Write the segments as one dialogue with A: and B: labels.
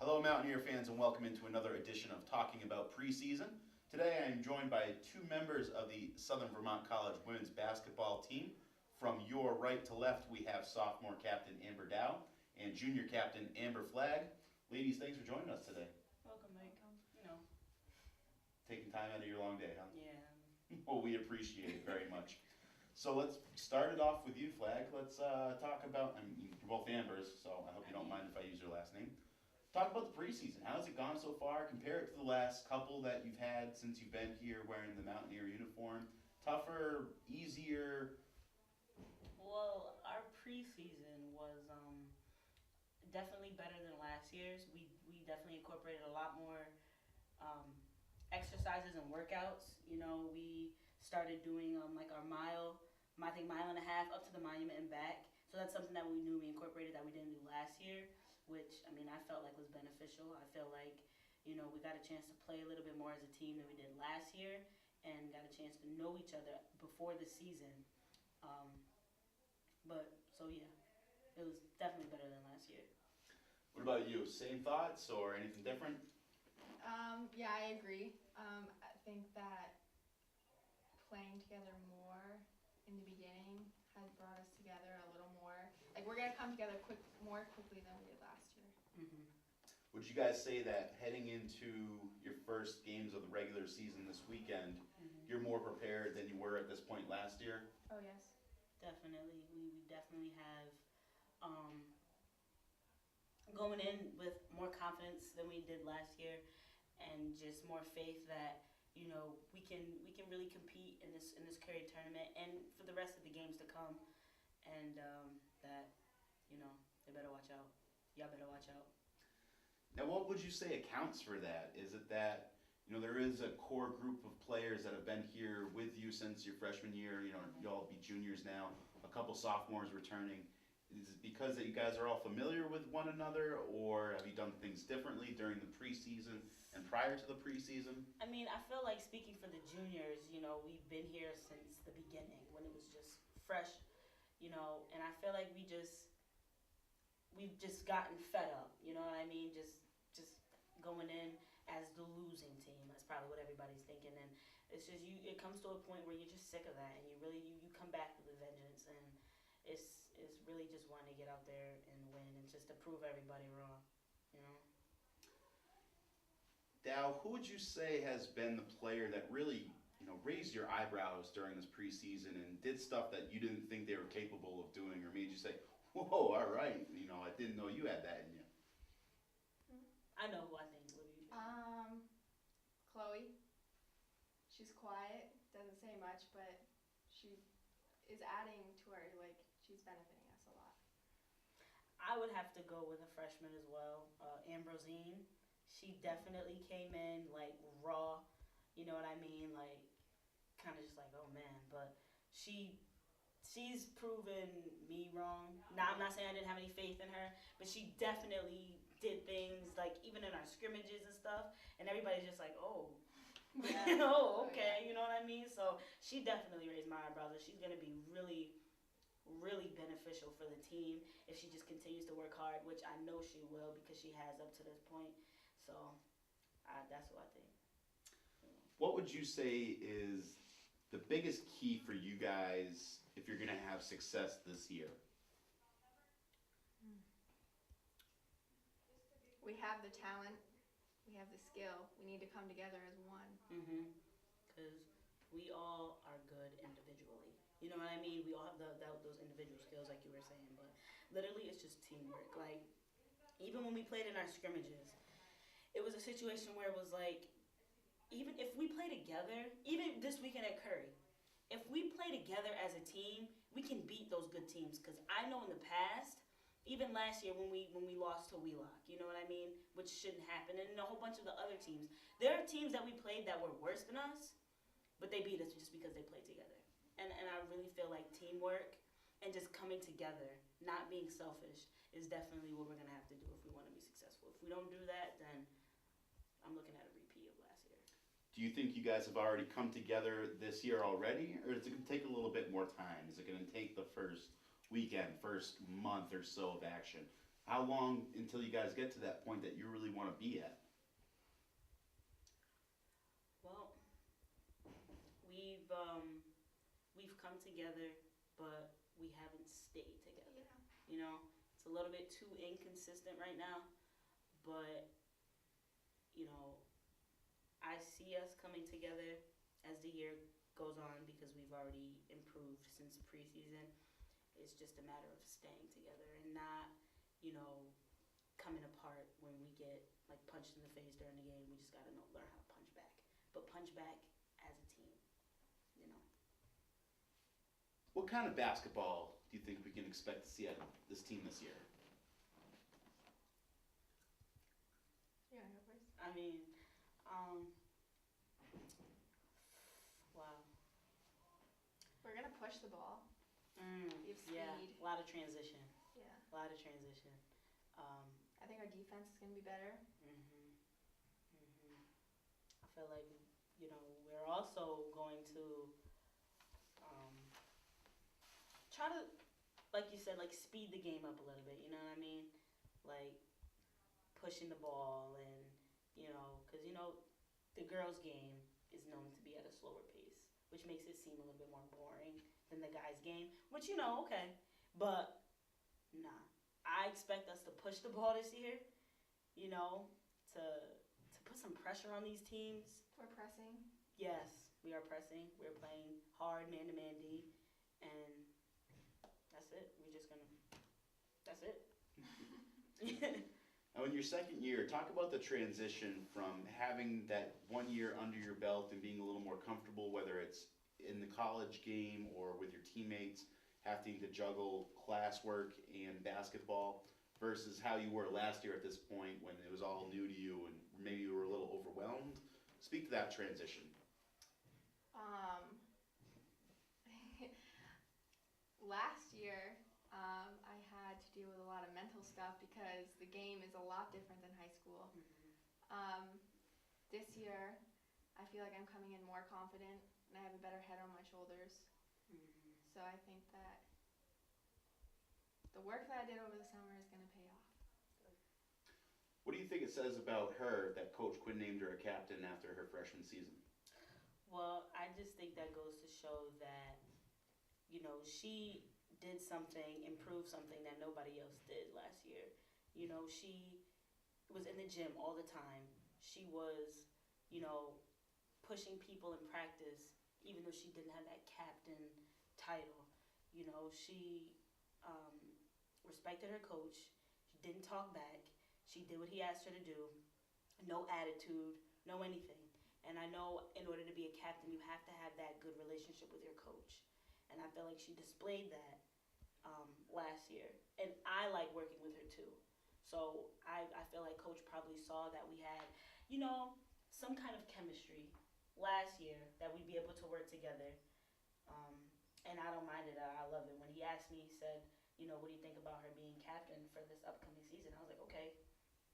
A: Hello, Mountaineer fans, and welcome into another edition of Talking About Preseason. Today I am joined by two members of the Southern Vermont College women's basketball team. From your right to left, we have sophomore captain Amber Dow and junior captain Amber Flagg. Ladies, thanks for joining us today.
B: Welcome, Mike.
A: Taking time out of your long day, huh?
B: Yeah.
A: Well, we appreciate it very much. So let's start it off with you, Flagg. Let's talk about, you're both Ambers, so I hope you don't mind if I use your last name. Talk about the preseason. How's it gone so far? Compare it to the last couple that you've had since you've been here wearing the Mountaineer uniform. Tougher, easier?
B: Well, our preseason was definitely better than last year's. We definitely incorporated a lot more exercises and workouts. You know, we started doing like our mile and a half up to the monument and back. So that's something that we knew we incorporated that we didn't do last year, which, I mean, I felt like was beneficial. I feel like, you know, we got a chance to play a little bit more as a team than we did last year and got a chance to know each other before the season. So yeah, it was definitely better than last year.
A: What about you? Same thoughts or anything different?
C: Yeah, I agree. I think that playing together more in the beginning has brought us together a little more. Like, we're going to come together more quickly than we did last year.
B: Mm-hmm.
A: Would you guys say that heading into your first games of the regular season this weekend, you're more prepared than you were at this point last year?
C: Oh, yes.
B: Definitely. We definitely have going in with more confidence than we did last year and just more faith that, you know, we can really compete in this Curry tournament and for the rest of the games to come, and that, you know, they better watch out. Y'all better watch out.
A: Now, what would you say accounts for that? Is it that, you know, there is a core group of players that have been here with you since your freshman year, you know, y'all be juniors now, a couple sophomores returning. Is it because that you guys are all familiar with one another, or have you done things differently during the preseason and prior to the preseason?
B: I mean, I feel like, speaking for the juniors, you know, we've been here since the beginning when it was just fresh, you know, and I feel like we've just gotten fed up, you know what I mean? Just going in as the losing team. That's probably what everybody's thinking, and it's just it comes to a point where you're just sick of that, and you come back with a vengeance, and it's really just wanting to get out there and win and just to prove everybody wrong, you know.
A: Dow, who would you say has been the player that really, you know, raised your eyebrows during this preseason and did stuff that you didn't think they were capable of doing, or made you say, whoa, all right, you know, I didn't know you had that in you?
B: I know who I think. What do you think?
C: Chloe. She's quiet, doesn't say much, but she is adding to our, like, she's benefiting us a lot.
B: I would have to go with a freshman as well, Ambrosine. She definitely came in like raw, you know what I mean? Like, kind of just like, oh man, but she's proven me wrong. Now, I'm not saying I didn't have any faith in her, but she definitely did things, like, even in our scrimmages and stuff, and everybody's just like, oh,
C: Yeah.
B: you know,
C: Oh,
B: okay,
C: yeah.
B: you know what I mean? So she definitely raised my eyebrows, and she's going to be really, really beneficial for the team if she just continues to work hard, which I know she will because she has up to this point. So that's what I think.
A: What would you say is the biggest key for you guys if you're going to have success this year?
C: We have the talent. We have the skill. We need to come together as one.
B: Because we all are good individually. You know what I mean? We all have those individual skills, like you were saying, but literally it's just teamwork. Like, even when we played in our scrimmages, it was a situation where it was like, even if we play together, even this weekend at Curry, if we play together as a team, we can beat those good teams. Because I know in the past, even last year when we lost to Wheelock, you know what I mean, which shouldn't happen, and a whole bunch of the other teams. There are teams that we played that were worse than us, but they beat us just because they played together. And I really feel like teamwork and just coming together, not being selfish, is definitely what we're going to have to do if we want to be successful. If we don't do that, then I'm looking at a repeat of last year.
A: Do you think you guys have already come together this year already, or is it going to take a little bit more time? Is it going to take the first weekend, first month or so of action How long until you guys get to that point that you really want to be at?
B: Well, we've come together, but we haven't stayed together.
C: Yeah.
B: You know, it's a little bit too inconsistent right now, but you know, I see us coming together as the year goes on because we've already improved since preseason. It's just a matter of staying together and not, you know, coming apart when we get like punched in the face during the game. We just gotta know learn how to punch back, but punch back as a team. You know.
A: What kind of basketball do you think we can expect to see out of this team this year?
C: Yeah, go first.
B: I mean, wow.
C: We're gonna push the ball. We have speed.
B: Yeah, a lot of transition.
C: Yeah.
B: A lot of transition.
C: I think our defense is gonna be better.
B: I feel like, you know, we're also going to try to, like you said, like speed the game up a little bit. You know what I mean? Like pushing the ball and, you know, because, you know, the girls' game is known to be at a slower pace, which makes it seem a little bit more boring than the guys' game, which, you know, okay. But, nah. I expect us to push the ball this year, you know, to put some pressure on these teams.
C: We're pressing.
B: Yes, we are pressing. We're playing hard man-to-man D, and that's it. We're just gonna. That's it.
A: Now, in your second year, talk about the transition from having that 1 year under your belt and being a little more comfortable, whether it's in the college game or with your teammates, having to juggle classwork and basketball versus how you were last year at this point when it was all new to you and maybe you were a little overwhelmed. Speak to that transition.
C: Last year, I had to deal with a lot of mental stuff because the game is a lot different than high school. This year, I feel like I'm coming in more confident and I have a better head on my shoulders. So I think that the work that I did over the summer is going to pay off.
A: What do you think it says about her that Coach Quinn named her a captain after her freshman season?
B: Well, I just think that goes to show that, you know, she did something, improved something that nobody else did last year. You know, she was in the gym all the time. She was, you know, pushing people in practice, even though she didn't have that captain title. You know, she respected her coach. She didn't talk back. She did what he asked her to do. No attitude, no anything. And I know in order to be a captain, you have to have that good relationship with your coach. And I feel like she displayed that last year. And I like working with her too. So I feel like Coach probably saw that we had, you know, some kind of chemistry last year that we'd be able to work together. And I don't mind it. I love it. When he asked me, he said, you know, what do you think about her being captain for this upcoming season? I was like, okay,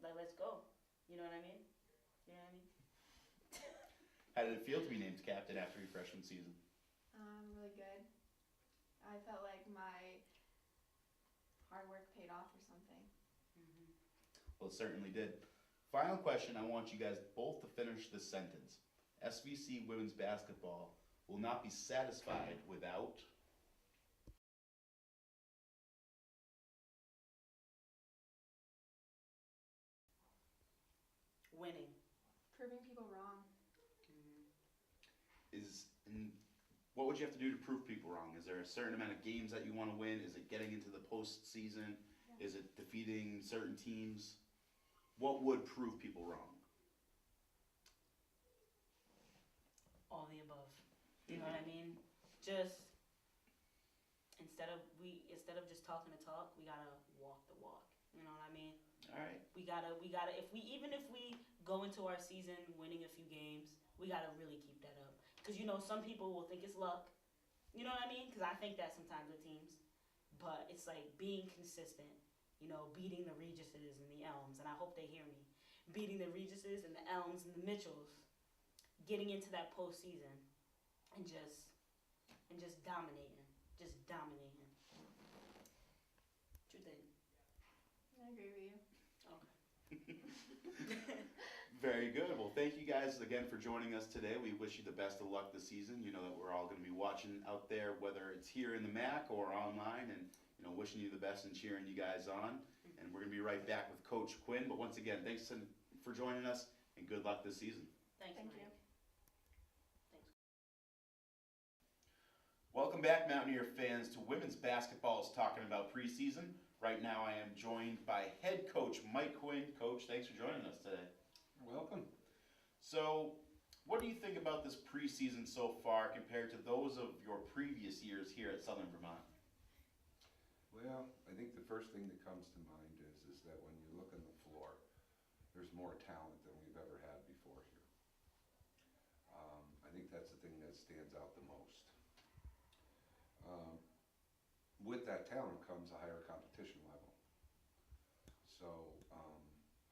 B: let's go. You know what I mean? You know what I mean?
A: How did it feel to be named captain after your freshman season?
C: Really good. I felt like my hard work paid off or something.
A: Well, it certainly did. Final question, I want you guys both to finish this sentence. SVC women's basketball will not be satisfied without...
B: Winning.
C: Proving people wrong.
A: What would you have to do to prove people wrong? Is there a certain amount of games that you want to win? Is it getting into the postseason?
C: Yeah.
A: Is it defeating certain teams? What would prove people wrong?
B: All the above. You know what I mean? Just instead of just talking the talk, we gotta walk the walk. You know what I mean?
A: All right.
B: We gotta if we go into our season winning a few games, we gotta really keep that up. Because, you know, some people will think it's luck. You know what I mean? Because I think that sometimes with teams. But it's like being consistent. You know, beating the Regises and the Elms. And I hope they hear me. Beating the Regises and the Elms and the Mitchells. Getting into that postseason. And just dominating. Just dominating. What you think?
C: I agree
A: Very good. Well, thank you guys again for joining us today. We wish you the best of luck this season. You know that we're all going to be watching out there, whether it's here in the MAC or online, and wishing you the best and cheering you guys on. And we're going to be right back with Coach Quinn. But once again, thanks for joining us, and good luck this season.
B: Thanks,
C: Thank
B: Mike.
C: you.
A: Welcome back, Mountaineer fans, to women's basketball's Talking About Preseason. Right now, I am joined by head coach Mike Quinn. Coach, thanks for joining us today.
D: Welcome.
A: So, what do you think about this preseason so far compared to those of your previous years here at Southern Vermont?
D: Well, I think the first thing that comes to mind is that when you look on the floor, there's more talent than we've ever had before here. I think that's the thing that stands out the most. With that talent comes a higher competition level. So,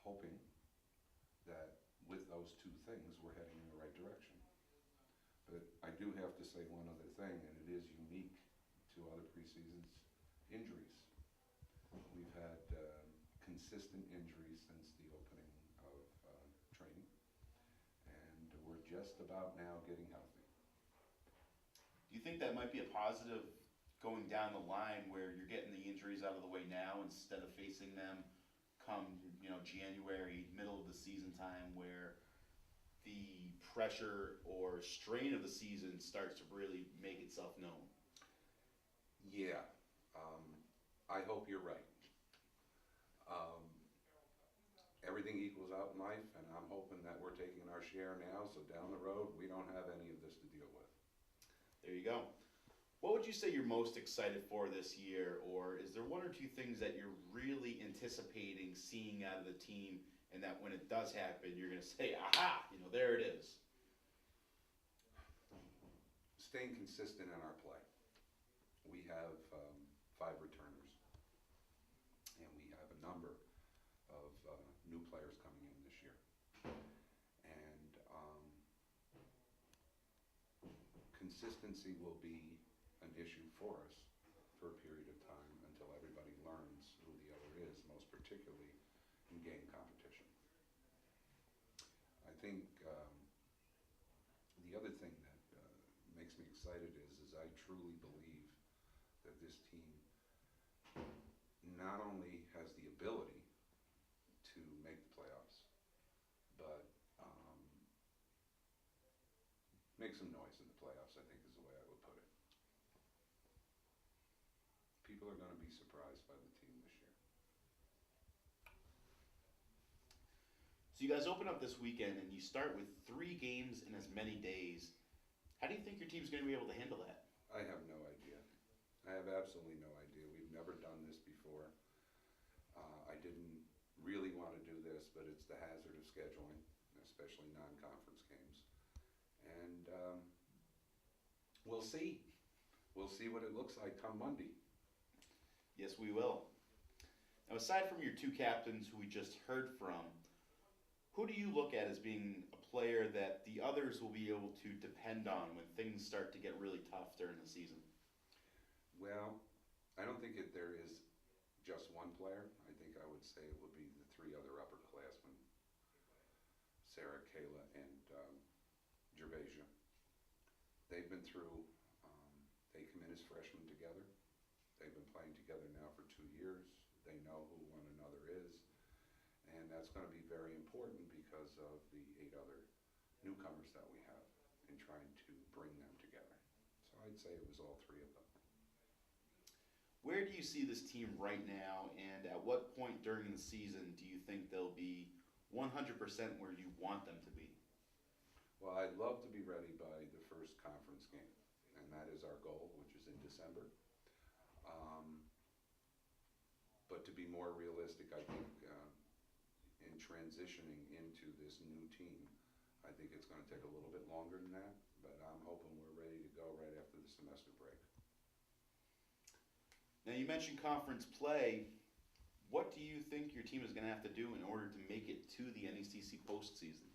D: hoping that with those two things, we're heading in the right direction. But I do have to say one other thing, and it is unique to other preseasons, injuries. We've had consistent injuries since the opening of training, and we're just about now getting healthy.
A: Do you think that might be a positive going down the line where you're getting the injuries out of the way now instead of facing them come, January, middle of the season time where the pressure or strain of the season starts to really make itself known?
D: Yeah, I hope you're right. Everything equals out in life, and I'm hoping that we're taking our share now, so down the road, we don't have any of this to deal with.
A: There you go. What would you say you're most excited for this year, or is there one or two things that you're really anticipating seeing out of the team, and that when it does happen, you're going to say, aha, there it is?
D: Staying consistent in our play. We have 5 returners, and we have a number of new players coming in this year. And consistency will be an issue for us for a period of time until everybody learns who the other is, most particularly in game competition. I think the other thing that makes me excited is I truly believe that this team not only has the ability to make the playoffs, but make some noise in the playoffs, I think is the way I would put it. People are going to be surprised by the team this year.
A: So you guys open up this weekend, and you start with 3 games in as many days. How do you think your team's going to be able to handle that?
D: I have no idea. I have absolutely no idea. We've never done this before. I didn't really want to do this, but it's the hazard of scheduling, especially non-conference games. And we'll see. We'll see what it looks like come Monday.
A: Yes, we will. Now, aside from your 2 captains who we just heard from, who do you look at as being a player that the others will be able to depend on when things start to get really tough during the season?
D: Well, I don't think there is just one player. I think I would say it would be the 3 other upperclassmen, Sarah, Kayla, and Gervasia. They've been through, they come in as freshmen together. They've been playing together now for 2 years. They know who one another is. And that's going to be very important because of the 8 other newcomers that we have in trying to bring them together. So I'd say it was all 3 of them.
A: Where do you see this team right now, and at what point during the season do you think they'll be 100% where you want them to be?
D: Well, I'd love to be ready by the first conference game, and that is our goal, which is in December. But to be more realistic, I think in transitioning into this new team, I think it's going to take a little bit longer than that, but I'm hoping we're ready to go right after the semester break.
A: Now, you mentioned conference play. What do you think your team is going to have to do in order to make it to the NECC postseason?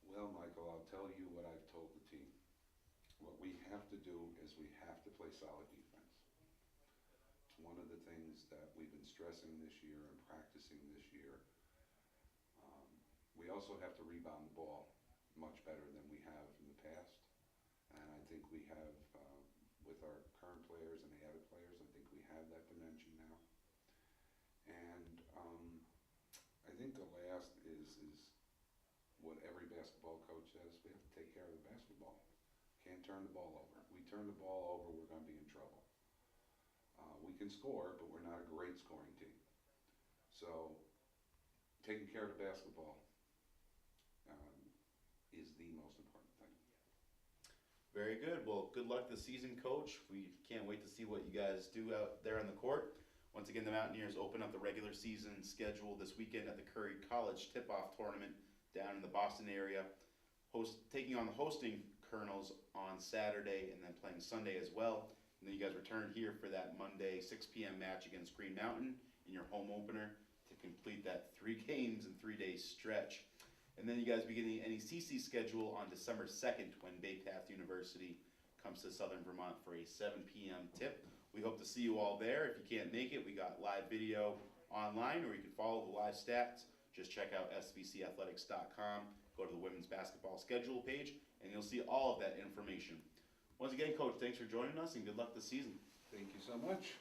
D: Well, Michael, I'll tell you what I've told the team. What we have to do is we have to play solid defense. It's one of the things that we've been stressing this year and practicing this year We also have to rebound the ball much better than we have in the past. And I think we have, with our current players and the added players, I think we have that dimension now. And I think the last is what every basketball coach says, we have to take care of the basketball. Can't turn the ball over. If we turn the ball over, we're going to be in trouble. We can score, but we're not a great scoring team. So taking care of the basketball is the most important thing.
A: Very good. Well, good luck this season, Coach. We can't wait to see what you guys do out there on the court. Once again, the Mountaineers open up the regular season schedule this weekend at the Curry College Tip-Off Tournament down in the Boston area, taking on the hosting Colonels on Saturday and then playing Sunday as well. And then you guys return here for that Monday 6 p.m. match against Green Mountain in your home opener to complete that 3 games and 3-day stretch. And then you guys begin the NECC schedule on December 2nd when Bay Path University comes to Southern Vermont for a 7 p.m. tip. We hope to see you all there. If you can't make it, we got live video online, or you can follow the live stats. Just check out svcathletics.com, go to the women's basketball schedule page, and you'll see all of that information. Once again, Coach, thanks for joining us, and good luck this season.
D: Thank you so much.